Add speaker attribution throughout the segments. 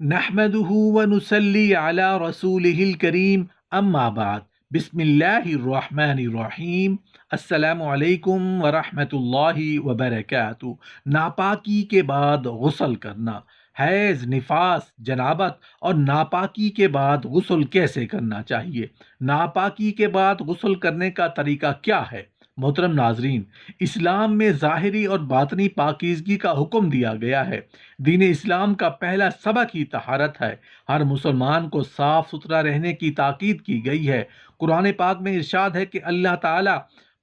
Speaker 1: نحمده ونصلي على رسوله الكريم اما بعد بسم اللہ الرحمن الرحیم السلام علیکم ورحمۃ اللہ وبرکاتہ۔ ناپاکی کے بعد غسل کرنا، حیض، نفاس، جنابت اور ناپاکی کے بعد غسل کیسے کرنا چاہیے؟ ناپاکی کے بعد غسل کرنے کا طریقہ کیا ہے؟ محترم ناظرین، اسلام میں ظاہری اور باطنی پاکیزگی کا حکم دیا گیا ہے۔ دین اسلام کا پہلا سبق ہی طہارت ہے۔ ہر مسلمان کو صاف ستھرا رہنے کی تاکید کی گئی ہے۔ قرآن پاک میں ارشاد ہے کہ اللہ تعالیٰ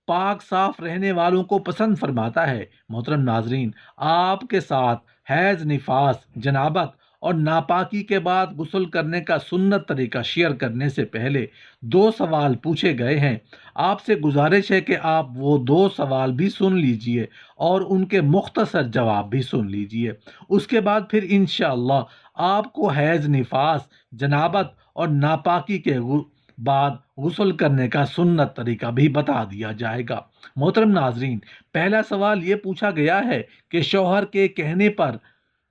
Speaker 1: پاک صاف رہنے والوں کو پسند فرماتا ہے۔ محترم ناظرین، آپ کے ساتھ حیض، نفاس، جنابت اور ناپاکی کے بعد غسل کرنے کا سنت طریقہ شیئر کرنے سے پہلے 2 سوال پوچھے گئے ہیں۔ آپ سے گزارش ہے کہ آپ وہ 2 سوال بھی سن لیجئے اور ان کے مختصر جواب بھی سن لیجئے۔ اس کے بعد پھر انشاءاللہ آپ کو حیض، نفاس، جنابت اور ناپاکی کے بعد غسل کرنے کا سنت طریقہ بھی بتا دیا جائے گا۔ محترم ناظرین، پہلا سوال یہ پوچھا گیا ہے کہ شوہر کے کہنے پر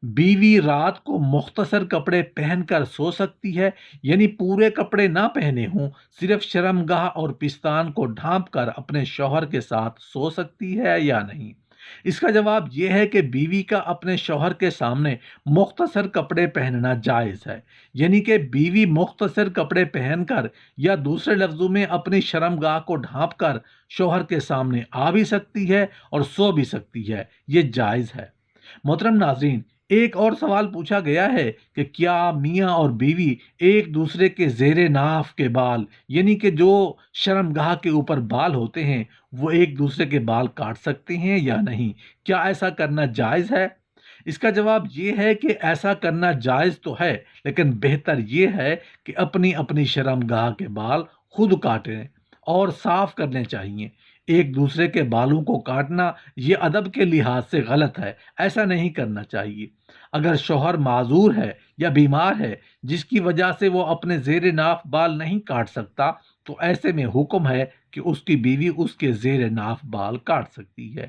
Speaker 1: بیوی رات کو مختصر کپڑے پہن کر سو سکتی ہے، یعنی پورے کپڑے نہ پہنے ہوں، صرف شرمگاہ اور پستان کو ڈھانپ کر اپنے شوہر کے ساتھ سو سکتی ہے یا نہیں؟ اس کا جواب یہ ہے کہ بیوی کا اپنے شوہر کے سامنے مختصر کپڑے پہننا جائز ہے، یعنی کہ بیوی مختصر کپڑے پہن کر یا دوسرے لفظوں میں اپنی شرمگاہ کو ڈھانپ کر شوہر کے سامنے آ بھی سکتی ہے اور سو بھی سکتی ہے، یہ جائز ہے۔ محترم ناظرین، ایک اور سوال پوچھا گیا ہے کہ کیا میاں اور بیوی ایک دوسرے کے زیر ناف کے بال، یعنی کہ جو شرمگاہ کے اوپر بال ہوتے ہیں، وہ ایک دوسرے کے بال کاٹ سکتے ہیں یا نہیں؟ کیا ایسا کرنا جائز ہے؟ اس کا جواب یہ ہے کہ ایسا کرنا جائز تو ہے، لیکن بہتر یہ ہے کہ اپنی اپنی شرمگاہ کے بال خود کاٹیں اور صاف کرنے چاہیے۔ ایک دوسرے کے بالوں کو کاٹنا یہ ادب کے لحاظ سے غلط ہے، ایسا نہیں کرنا چاہیے۔ اگر شوہر معذور ہے یا بیمار ہے جس کی وجہ سے وہ اپنے زیر ناف بال نہیں کاٹ سکتا، تو ایسے میں حکم ہے کہ اس کی بیوی اس کے زیر ناف بال کاٹ سکتی ہے۔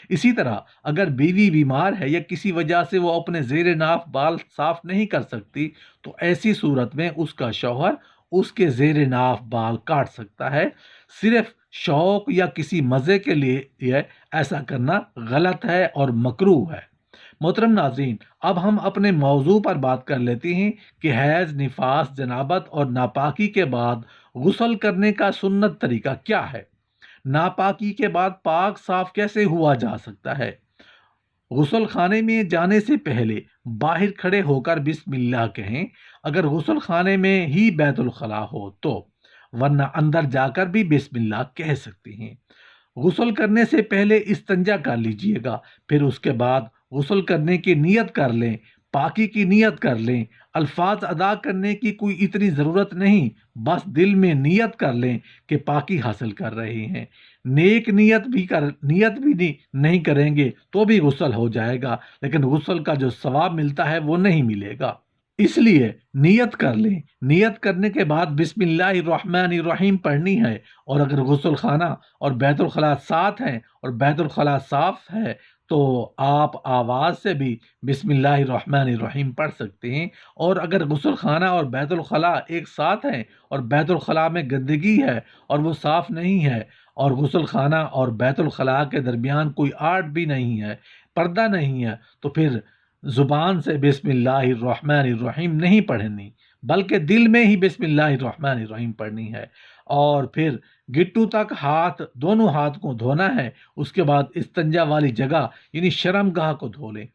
Speaker 1: اسی طرح اگر بیوی بیمار ہے یا کسی وجہ سے وہ اپنے زیر ناف بال صاف نہیں کر سکتی، تو ایسی صورت میں اس کا شوہر اس کے زیر ناف بال کاٹ سکتا ہے۔ صرف شوق یا کسی مزے کے لیے ایسا کرنا غلط ہے اور مکروہ ہے۔ محترم ناظرین، اب ہم اپنے موضوع پر بات کر لیتے ہیں کہ حیض، نفاس، جنابت اور ناپاکی کے بعد غسل کرنے کا سنت طریقہ کیا ہے؟ ناپاکی کے بعد پاک صاف کیسے ہوا جا سکتا ہے؟ غسل خانے میں جانے سے پہلے باہر کھڑے ہو کر بسم اللہ کہیں، اگر غسل خانے میں ہی بیت الخلاء ہو تو، ورنہ اندر جا کر بھی بسم اللہ کہہ سکتے ہیں۔ غسل کرنے سے پہلے استنجا کر لیجئے گا، پھر اس کے بعد غسل کرنے کی نیت کر لیں، پاکی کی نیت کر لیں۔ الفاظ ادا کرنے کی کوئی اتنی ضرورت نہیں، بس دل میں نیت کر لیں کہ پاکی حاصل کر رہے ہیں۔ نیک نیت بھی نہیں کریں گے تو بھی غسل ہو جائے گا، لیکن غسل کا جو ثواب ملتا ہے وہ نہیں ملے گا۔ اس لیے نیت کر لیں، نیت کرنے کے بعد بسم اللہ الرحمن الرحیم پڑھنی ہے، اور اگر غسل خانہ اور بیت الخلاء ساتھ ہیں اور بیت الخلاء صاف ہے تو آپ آواز سے بھی بسم اللہ الرحمن الرحیم پڑھ سکتے ہیں۔ اور اگر غسل خانہ اور بیت الخلاء ایک ساتھ ہیں اور بیت الخلاء میں گندگی ہے اور وہ صاف نہیں ہے، اور غسل خانہ اور بیت الخلاء کے درمیان کوئی آرٹ بھی نہیں ہے، پردہ نہیں ہے، تو پھر زبان سے بسم اللہ الرحمن الرحیم نہیں پڑھنی، بلکہ دل میں ہی بسم اللہ الرحمن الرحیم پڑھنی ہے۔ اور پھر گٹو تک دونوں ہاتھ کو دھونا ہے۔ اس کے بعد استنجا والی جگہ یعنی شرمگاہ کو دھو لیں۔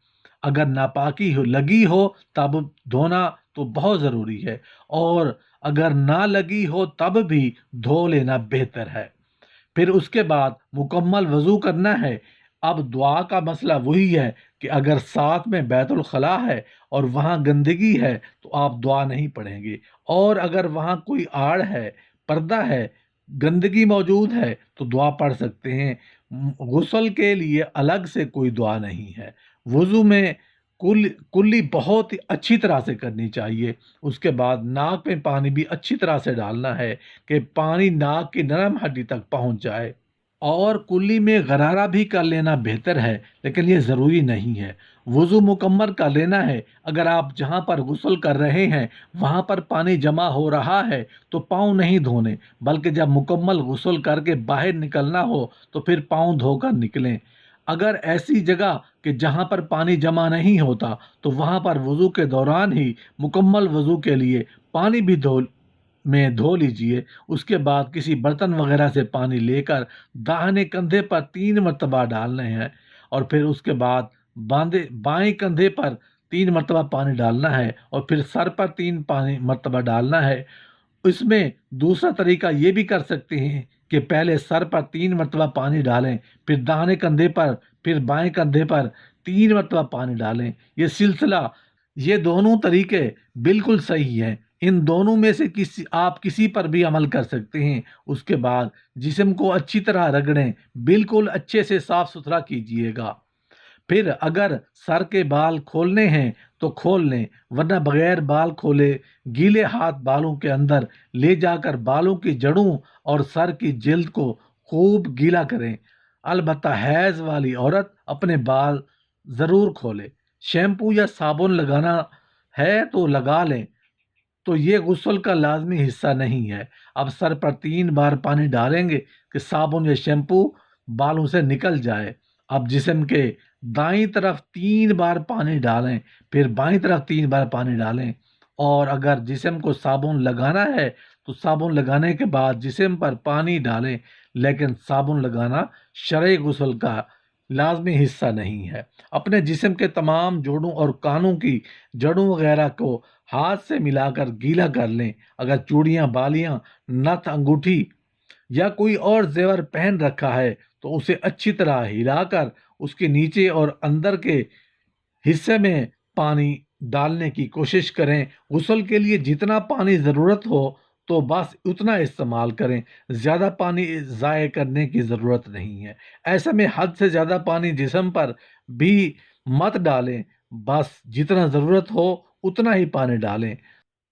Speaker 1: اگر ناپاکی لگی ہو تب دھونا تو بہت ضروری ہے، اور اگر نہ لگی ہو تب بھی دھو لینا بہتر ہے۔ پھر اس کے بعد مکمل وضو کرنا ہے۔ اب دعا کا مسئلہ وہی ہے کہ اگر ساتھ میں بیت الخلاء ہے اور وہاں گندگی ہے تو آپ دعا نہیں پڑھیں گے، اور اگر وہاں کوئی آڑ ہے، پردہ ہے، گندگی موجود ہے تو دعا پڑھ سکتے ہیں۔ غسل کے لیے الگ سے کوئی دعا نہیں ہے۔ وضو میں کلی بہت اچھی طرح سے کرنی چاہیے۔ اس کے بعد ناک میں پانی بھی اچھی طرح سے ڈالنا ہے کہ پانی ناک کی نرم ہڈی تک پہنچ جائے۔ اور کلی میں غرارہ بھی کر لینا بہتر ہے، لیکن یہ ضروری نہیں ہے۔ وضو مکمل کر لینا ہے۔ اگر آپ جہاں پر غسل کر رہے ہیں وہاں پر پانی جمع ہو رہا ہے تو پاؤں نہیں دھونے، بلکہ جب مکمل غسل کر کے باہر نکلنا ہو تو پھر پاؤں دھو کر نکلیں۔ اگر ایسی جگہ کہ جہاں پر پانی جمع نہیں ہوتا تو وہاں پر وضو کے دوران ہی مکمل وضو کے لیے پانی بھی دھو لیجئے۔ اس کے بعد کسی برتن وغیرہ سے پانی لے کر داہنے کندھے پر 3 مرتبہ ڈالنے ہیں، اور پھر اس کے بعد بائیں کندھے پر 3 مرتبہ پانی ڈالنا ہے، اور پھر سر پر 3 مرتبہ ڈالنا ہے۔ اس میں دوسرا طریقہ یہ بھی کر سکتے ہیں کہ پہلے سر پر 3 مرتبہ پانی ڈالیں، پھر داہنے کندھے پر، پھر بائیں کندھے پر 3 مرتبہ پانی ڈالیں۔ یہ دونوں طریقے بالکل صحیح ہیں۔ ان دونوں میں سے آپ کسی پر بھی عمل کر سکتے ہیں۔ اس کے بعد جسم کو اچھی طرح رگڑیں، بالکل اچھے سے صاف ستھرا کیجیے گا۔ پھر اگر سر کے بال کھولنے ہیں تو کھول لیں، ورنہ بغیر بال کھولے گیلے ہاتھ بالوں کے اندر لے جا کر بالوں کی جڑوں اور سر کی جلد کو خوب گیلا کریں۔ البتہ حیض والی عورت اپنے بال ضرور کھولے۔ شیمپو یا صابن لگانا ہے تو لگا لیں، تو یہ غسل کا لازمی حصہ نہیں ہے۔ اب سر پر 3 بار پانی ڈالیں گے کہ صابن یا شیمپو بالوں سے نکل جائے۔ اب جسم کے دائیں طرف 3 بار پانی ڈالیں، پھر بائیں طرف 3 بار پانی ڈالیں، اور اگر جسم کو صابن لگانا ہے تو صابن لگانے کے بعد جسم پر پانی ڈالیں، لیکن صابن لگانا شرعی غسل کا لازمی حصہ نہیں ہے۔ اپنے جسم کے تمام جوڑوں اور کانوں کی جڑوں وغیرہ کو ہاتھ سے ملا کر گیلا کر لیں۔ اگر چوڑیاں، بالیاں، نتھ، انگوٹھی یا کوئی اور زیور پہن رکھا ہے تو اسے اچھی طرح ہلا کر اس کے نیچے اور اندر کے حصے میں پانی ڈالنے کی کوشش کریں۔ غسل کے لیے جتنا پانی ضرورت ہو تو بس اتنا استعمال کریں، زیادہ پانی ضائع کرنے کی ضرورت نہیں ہے۔ ایسے میں حد سے زیادہ پانی جسم پر بھی مت ڈالیں، بس جتنا ضرورت ہو اتنا ہی پانی ڈالیں۔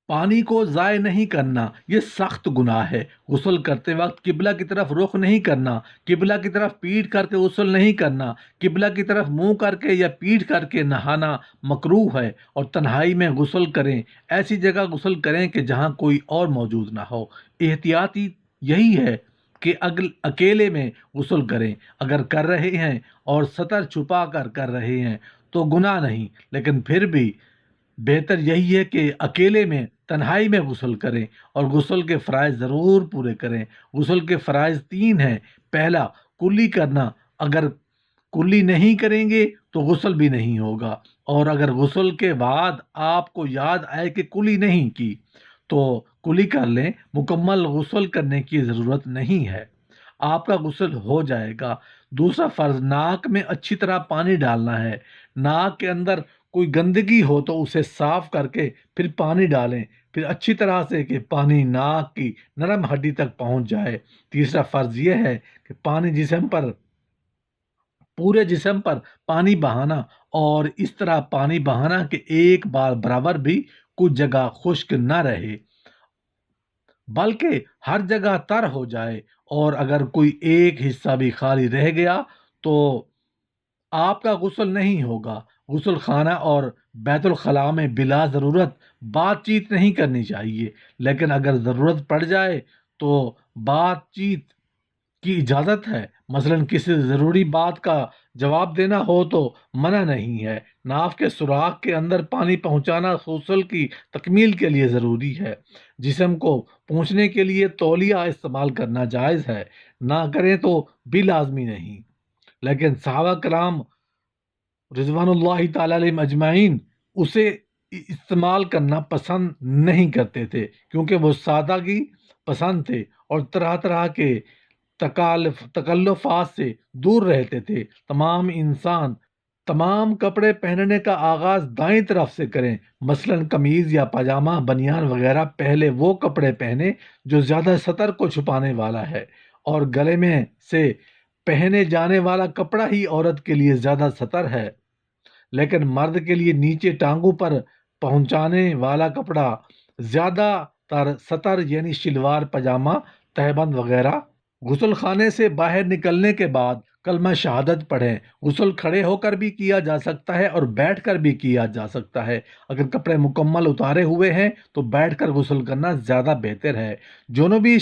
Speaker 1: پانی کو ضائع نہیں کرنا یہ سخت گناہ ہے۔ غسل کرتے وقت قبلہ کی طرف رخ نہیں کرنا، قبلہ کی طرف پیٹھ کر کے غسل نہیں کرنا، قبلہ کی طرف منہ کر کے یا پیٹھ کر کے نہانا مکروہ ہے، اور تنہائی میں غسل کریں۔ ایسی جگہ غسل کریں کہ جہاں کوئی اور موجود نہ ہو۔ احتیاطی یہی ہے کہ اکیلے میں غسل کریں۔ اگر کر رہے ہیں اور سطر چھپا کر رہے ہیں تو گناہ نہیں، لیکن پھر بھی بہتر یہی ہے کہ اکیلے میں تنہائی میں غسل کریں، اور غسل کے فرائض ضرور پورے کریں۔ غسل کے فرائض 3 ہیں۔ پہلا، کلی کرنا۔ اگر کلی نہیں کریں گے تو غسل بھی نہیں ہوگا، اور اگر غسل کے بعد آپ کو یاد آئے کہ کلی نہیں کی تو کلی کر لیں، مکمل غسل کرنے کی ضرورت نہیں ہے، آپ کا غسل ہو جائے گا۔ دوسرا فرض، ناک میں اچھی طرح پانی ڈالنا ہے۔ ناک کے اندر کوئی گندگی ہو تو اسے صاف کر کے پھر پانی ڈالیں، پھر اچھی طرح سے کہ پانی ناک کی نرم ہڈی تک پہنچ جائے۔ تیسرا فرض یہ ہے کہ پورے جسم پر پانی بہانا، اور اس طرح پانی بہانا کہ ایک بار برابر بھی کچھ جگہ خشک نہ رہے بلکہ ہر جگہ تر ہو جائے، اور اگر کوئی ایک حصہ بھی خالی رہ گیا تو آپ کا غسل نہیں ہوگا۔ غسل خانہ اور بیت الخلاء میں بلا ضرورت بات چیت نہیں کرنی چاہیے، لیکن اگر ضرورت پڑ جائے تو بات چیت کی اجازت ہے۔ مثلا کسی ضروری بات کا جواب دینا ہو تو منع نہیں ہے۔ ناف کے سوراخ کے اندر پانی پہنچانا غسل کی تکمیل کے لیے ضروری ہے۔ جسم کو پہنچنے کے لیے تولیہ استعمال کرنا جائز ہے، نہ کریں تو بھی لازمی نہیں، لیکن صحابہ کرام رضوان اللہ تعالی علیہم اجمعین اسے استعمال کرنا پسند نہیں کرتے تھے، کیونکہ وہ سادگی پسند تھے اور طرح طرح کے تکلفات سے دور رہتے تھے۔ تمام کپڑے پہننے کا آغاز دائیں طرف سے کریں، مثلا قمیض یا پاجامہ، بنیان وغیرہ پہلے وہ کپڑے پہنے جو زیادہ سطر کو چھپانے والا ہے، اور گلے میں سے پہنے جانے والا کپڑا ہی عورت کے لیے زیادہ سطر ہے، لیکن مرد کے لیے نیچے ٹانگوں پر پہنچانے والا کپڑا زیادہ تر سطر، یعنی شلوار، پاجامہ، تہبند وغیرہ غسل خانے سے باہر نکلنے کے بعد کلمہ شہادت پڑھیں۔ غسل کھڑے ہو کر بھی کیا جا سکتا ہے اور بیٹھ کر بھی کیا جا سکتا ہے۔ اگر کپڑے مکمل اتارے ہوئے ہیں تو بیٹھ کر غسل کرنا زیادہ بہتر ہے۔ جو بھی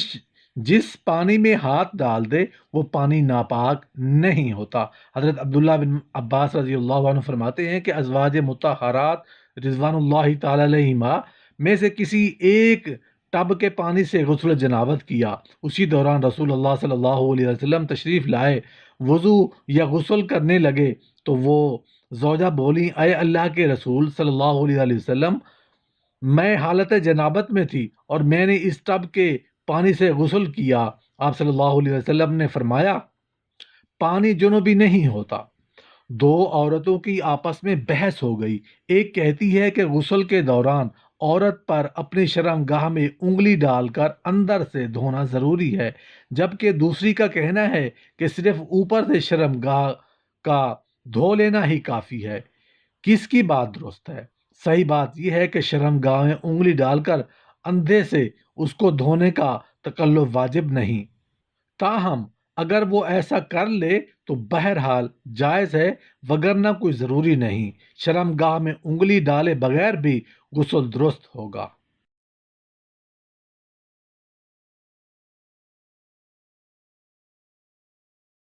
Speaker 1: جس پانی میں ہاتھ ڈال دے وہ پانی ناپاک نہیں ہوتا۔ حضرت عبداللہ بن عباس رضی اللہ عنہ فرماتے ہیں کہ ازواج مطہرات رضوان اللہ تعالی علیہما میں سے کسی ایک ٹب کے پانی سے غسل جنابت کیا، اسی دوران رسول اللہ صلی اللہ علیہ وسلم تشریف لائے، وضو یا غسل کرنے لگے تو وہ زوجہ بولی، اے اللہ کے رسول صلی اللہ علیہ وسلم، میں حالت جنابت میں تھی اور میں نے اس ٹب کے پانی سے غسل کیا۔ آپ صلی اللہ علیہ وسلم نے فرمایا، پانی جنوبی نہیں ہوتا۔ دو عورتوں کی آپس میں بحث ہو گئی۔ ایک کہتی ہے کہ غسل کے دوران عورت پر اپنی شرم گاہ میں انگلی ڈال کر اندر سے دھونا ضروری ہے، جبکہ دوسری کا کہنا ہے کہ صرف اوپر سے شرم گاہ کا دھو لینا ہی کافی ہے۔ کس کی بات درست ہے؟ صحیح بات یہ ہے کہ شرم گاہ میں انگلی ڈال کر اندھے سے اس کو دھونے کا تکلف واجب نہیں، تاہم اگر وہ ایسا کر لے تو بہرحال جائز ہے، وگرنہ کوئی ضروری نہیں۔ شرم گاہ میں انگلی ڈالے بغیر بھی غسل درست ہوگا۔